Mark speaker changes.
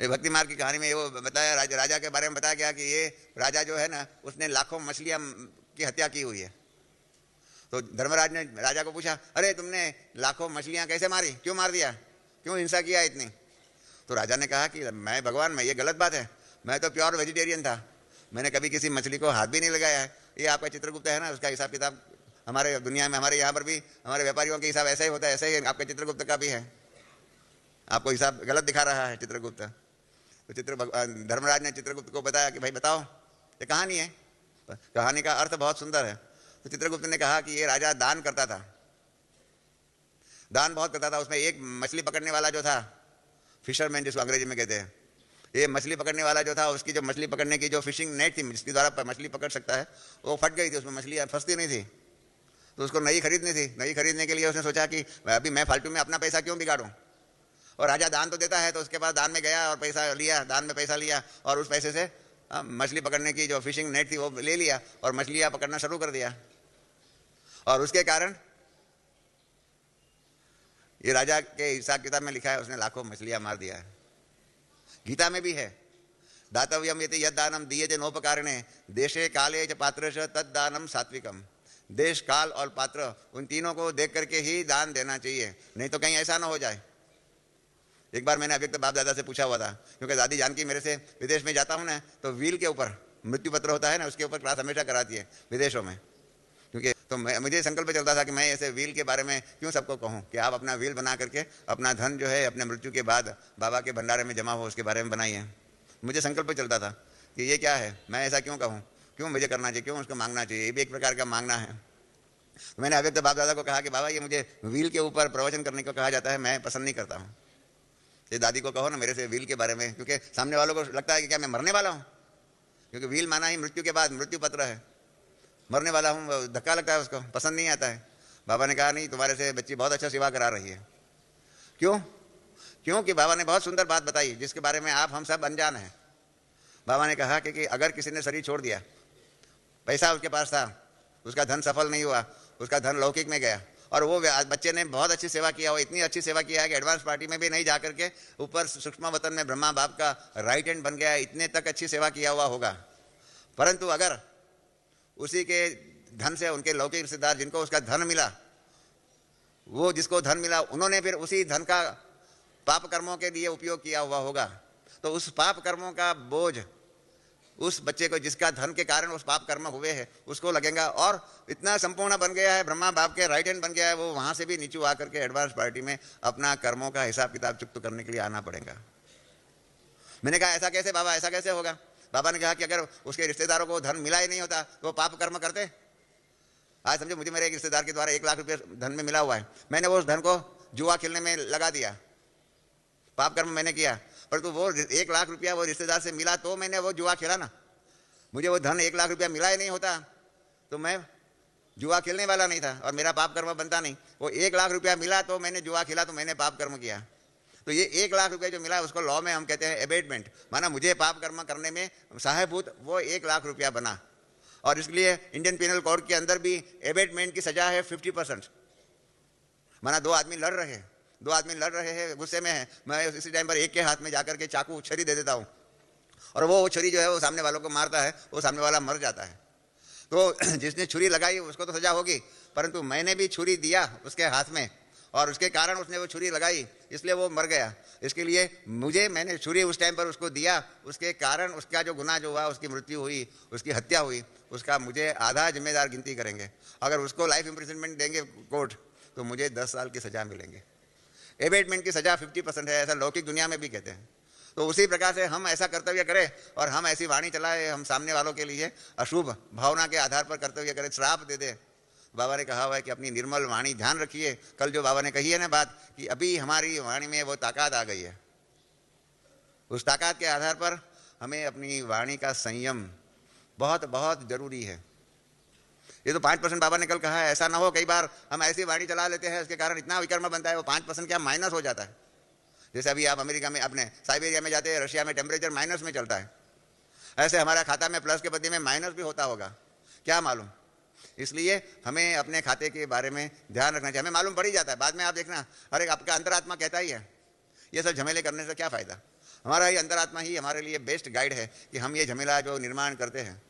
Speaker 1: ये भक्ति मार्ग की कहानी में वो बताया, राजा के बारे में बताया गया कि ये राजा जो है ना, उसने लाखों मछलियां की हत्या की हुई है। तो धर्मराज ने राजा को पूछा, अरे तुमने लाखों मछलियां कैसे मारी, क्यों मार दिया, क्यों हिंसा किया इतनी? तो राजा ने कहा कि मैं भगवान, मैं ये गलत बात है, मैं तो प्योर वेजिटेरियन था, मैंने कभी किसी मछली को हाथ भी नहीं लगाया है। ये आपका चित्रगुप्त है ना, उसका हिसाब किताब हमारे दुनिया में, हमारे यहाँ पर भी हमारे व्यापारियों के हिसाब ऐसा ही होता है, ऐसा ही आपका चित्रगुप्त का भी है। आपको हिसाब गलत दिखा रहा है चित्रगुप्त। तो धर्मराज ने चित्रगुप्त को बताया कि भाई बताओ, ये कहानी है, कहानी का अर्थ बहुत सुंदर है। तो चित्रगुप्त ने कहा कि ये राजा दान करता था, दान बहुत करता था। उसमें एक मछली पकड़ने वाला जो था, फिशरमैन जिसको अंग्रेजी में कहते हैं, ये मछली पकड़ने वाला जो था, उसकी जो मछली पकड़ने की जो फिशिंग नेट थी जिसके द्वारा मछली पकड़ सकता है, वो फट गई थी, उसमें मछलियाँ फंसती नहीं थी। तो उसको नई खरीदनी थी। नई खरीदने के लिए उसने सोचा कि अभी मैं फालतू में अपना पैसा क्यों बिगाड़ूं, और राजा दान तो देता है। तो उसके पास दान में गया और पैसा लिया, दान में पैसा लिया, और उस पैसे से मछली पकड़ने की जो फिशिंग नेट थी वो ले लिया और मछलियाँ पकड़ना शुरू कर दिया। और उसके कारण ये राजा के हिसाब किताब में लिखा है, उसने लाखों मछलियाँ मार दिया है। गीता में भी है, दातव्यम यदि यद दानम दीयते नोपकारिणे देशे काले च पात्र तद दानम सात्विकम। देश, काल और पात्र, उन तीनों को देख करके ही दान देना चाहिए, नहीं तो कहीं ऐसा ना हो जाए। एक बार मैंने अव्यक्त बाप दादा से पूछा हुआ था, क्योंकि दादी जानकी मेरे से विदेश में जाता हूँ ना, तो व्हील के ऊपर मृत्यु पत्र होता है ना, उसके ऊपर क्लास हमेशा कराती है विदेशों में। क्योंकि तो मुझे संकल्प चलता था कि मैं ऐसे व्हील के बारे में क्यों सबको कहूँ कि आप अपना व्हील बना करके अपना धन जो है अपने मृत्यु के बाद बाबा के भंडारे में जमा हो, उसके बारे में बनाइए। मुझे संकल्प चलता था कि ये क्या है, मैं ऐसा क्यों कहूँ, क्यों मुझे करना चाहिए, क्यों उसको मांगना चाहिए, ये भी एक प्रकार का मांगना है। तो मैंने अव्यक्त बाप दादा को कहा कि बाबा ये मुझे व्हील के ऊपर प्रवचन करने को कहा जाता है, मैं पसंद नहीं करता हूँ। ये दादी को कहो ना मेरे से व्हील के बारे में, क्योंकि सामने वालों को लगता है कि क्या मैं मरने वाला हूँ, क्योंकि व्हील माना ही मृत्यु के बाद मृत्यु पत्र है, मरने वाला हूँ, धक्का लगता है, उसको पसंद नहीं आता है। बाबा ने कहा नहीं, तुम्हारे से बच्ची बहुत अच्छा सेवा करा रही है। क्यों? क्योंकि बाबा ने बहुत सुंदर बात बताई जिसके बारे में आप हम सब अनजान हैं। बाबा ने कहा कि अगर किसी ने शरीर छोड़ दिया, पैसा उसके पास था, उसका धन सफल नहीं हुआ, उसका धन लौकिक में गया, और वो बच्चे ने बहुत अच्छी सेवा किया हो, इतनी अच्छी सेवा किया है कि एडवांस पार्टी में भी नहीं जा करके ऊपर सूक्ष्म वतन में ब्रह्मा बाप का राइट हैंड बन गया, इतने तक अच्छी सेवा किया हुआ होगा। परंतु अगर उसी के धन से उनके लौकिक रिश्तेदार जिनको उसका धन मिला, वो जिसको धन मिला उन्होंने फिर उसी धन का पाप कर्मों के लिए उपयोग किया हुआ होगा, तो उस पाप कर्मों का बोझ उस बच्चे को जिसका धन के कारण उस पाप कर्म हुए हैं उसको लगेगा। और इतना संपूर्ण बन गया है, ब्रह्मा बाप के राइट हैंड बन गया है, वो वहाँ से भी नीचू आकर के एडवांस पार्टी में अपना कर्मों का हिसाब किताब चुक्त करने के लिए आना पड़ेगा। मैंने कहा ऐसा कैसे बाबा, ऐसा कैसे होगा? बाबा ने कहा कि अगर उसके रिश्तेदारों को धन मिला ही नहीं होता तो वो पाप कर्म करते। आज समझो मुझे मेरे एक रिश्तेदार के द्वारा 1 लाख रुपये धन में मिला हुआ है, मैंने वो उस धन को जुआ खेलने में लगा दिया, पाप कर्म मैंने किया। परंतु वो 1 लाख रुपया वो रिश्तेदार से मिला तो मैंने वो जुआ खेला ना। मुझे वो धन 1 लाख रुपया मिला ही नहीं होता तो मैं जुआ खेलने वाला नहीं था और मेरा पाप कर्म बनता नहीं। वो 1 लाख रुपया मिला तो मैंने जुआ खेला तो मैंने पाप कर्म किया। तो ये 1 लाख रुपये जो मिला उसको लॉ में हम कहते हैं एबेटमेंट, माना मुझे पाप कर्म करने में सहायभूत वो 1 लाख रुपया बना। और इसलिए इंडियन पिनल कोड के अंदर भी एबेटमेंट की सजा है 50%। माना 2 आदमी लड़ रहे हैं, 2 आदमी लड़ रहे हैं, गुस्से में है, मैं इसी टाइम पर एक के हाथ में जाकर के चाकू छरी दे देता हूँ और वो छुरी जो है वो सामने वालों को मारता है, वो सामने वाला मर जाता है। तो जिसने छुरी लगाई उसको तो सजा होगी, परंतु मैंने भी छुरी दिया उसके हाथ में और उसके कारण उसने वो छुरी लगाई इसलिए वो मर गया। इसके लिए मैंने छुरी उस टाइम पर उसको दिया, उसके कारण उसका जो गुनाह जो हुआ, उसकी मृत्यु हुई, उसकी हत्या हुई, उसका मुझे आधा जिम्मेदार गिनती करेंगे। अगर उसको लाइफ इम्प्रिजनमेंट देंगे कोर्ट तो मुझे 10 साल की सजा मिलेंगे। एबेटमेंट की सजा 50% है, ऐसा लौकिक दुनिया में भी कहते हैं। तो उसी प्रकार से हम ऐसा कर्तव्य करें और हम ऐसी वाणी चलाए, हम सामने वालों के लिए अशुभ भावना के आधार पर कर्तव्य करें, श्राप दे दे। बाबा ने कहा हुआ है कि अपनी निर्मल वाणी ध्यान रखिए। कल जो बाबा ने कही है ना बात कि अभी हमारी वाणी में वो ताकत आ गई है, उस ताकत के आधार पर हमें अपनी वाणी का संयम बहुत बहुत जरूरी है। ये तो 5% बाबा ने कल कहा है, ऐसा ना हो कई बार हम ऐसी वाणी चला लेते हैं उसके कारण इतना विकर्म बनता है, वो 5% क्या माइनस हो जाता है। जैसे अभी आप अमेरिका में अपने साइबेरिया में जाते हैं, रशिया में टेम्परेचर माइनस में चलता है, ऐसे हमारा खाता में प्लस के बदले में माइनस भी होता होगा, क्या मालूम। इसलिए हमें अपने खाते के बारे में ध्यान रखना चाहिए। हमें मालूम पड़ ही जाता है, बाद में आप देखना, अरे आपका अंतरात्मा कहता ही है ये सब झमेले करने से क्या फ़ायदा। हमारा ये अंतरात्मा ही हमारे लिए बेस्ट गाइड है कि हम ये झमेला जो निर्माण करते हैं